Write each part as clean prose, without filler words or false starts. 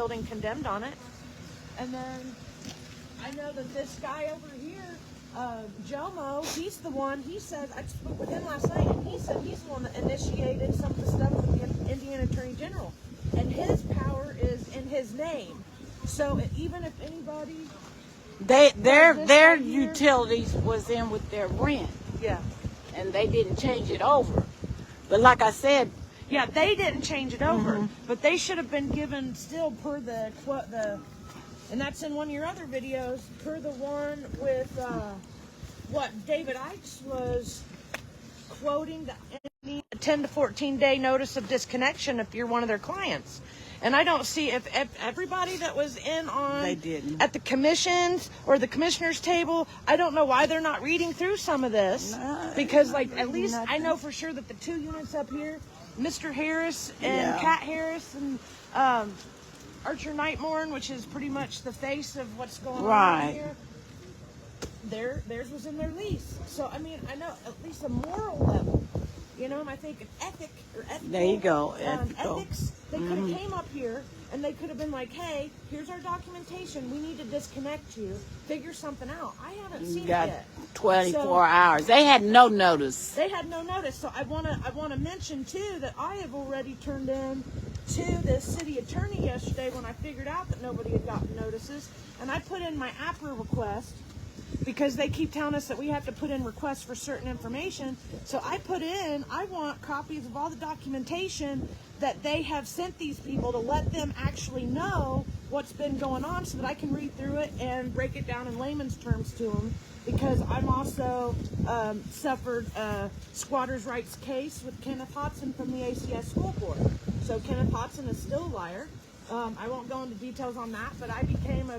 building condemned on it. And then I know that this guy over here, Jomo, he's the one, he said, I spoke with him last night, and he said he's the one that initiated some of the stuff with the Indiana Attorney General. And his power is in his name. So even if anybody... Their utilities was in with their rent. Yeah. And they didn't change it over. But like I said... Yeah, they didn't change it over. But they should have been given still per the... And that's in one of your other videos, per the one with what David Ikes was quoting, the 10 to 14 day notice of disconnection if you're one of their clients. And I don't see if everybody that was in on they didn't. At the commissions or the commissioner's table, I don't know why they're not reading through some of this. Because like at least I know for sure that the two units up here, Mr. Harris and Kat Harris and Archer Nightmorn, which is pretty much the face of what's going on here. Theirs was in their lease. So I mean, I know at least a moral level. You know, I think an ethic or ethical, there you go. Ethics. They could have came up here and they could have been like, "Hey, here's our documentation. We need to disconnect you. Figure something out." I haven't seen it yet. 24 hours. They had no notice. They had no notice. So I wanna mention too that I have already turned in to the city attorney yesterday when I figured out that nobody had gotten notices, and I put in my APRA request because they keep telling us that we have to put in requests for certain information. So I put in, I want copies of all the documentation that they have sent these people to let them actually know what's been going on so that I can read through it and break it down in layman's terms to them, because I'm also suffered a squatters' rights case with Kenneth Hodson from the ACS School Board. So Kenneth Hodson is still a liar. I won't go into details on that, but I became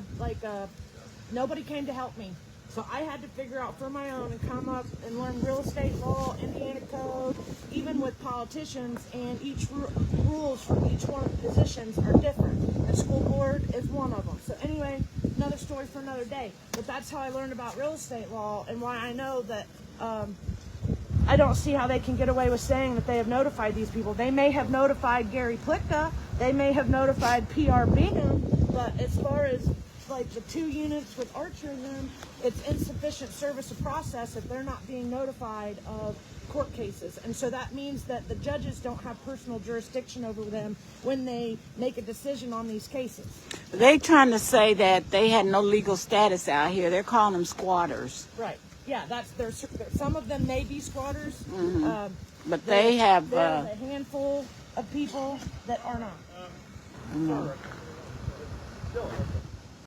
nobody came to help me. So I had to figure out for my own and come up and learn real estate law, Indiana code, even with politicians, and each rules for each one of the positions are different. The school board is one of them. So anyway, another story for another day. But that's how I learned about real estate law and why I know that I don't see how they can get away with saying that they have notified these people. They may have notified Gary Plitka, they may have notified PR Bingham, but as far as like the two units with Archer in them, it's insufficient service of process if they're not being notified of court cases. And so that means that the judges don't have personal jurisdiction over them when they make a decision on these cases. They trying to say that they had no legal status out here. They're calling them squatters. Right. Yeah, some of them may be squatters, but they have there's a handful of people that are not.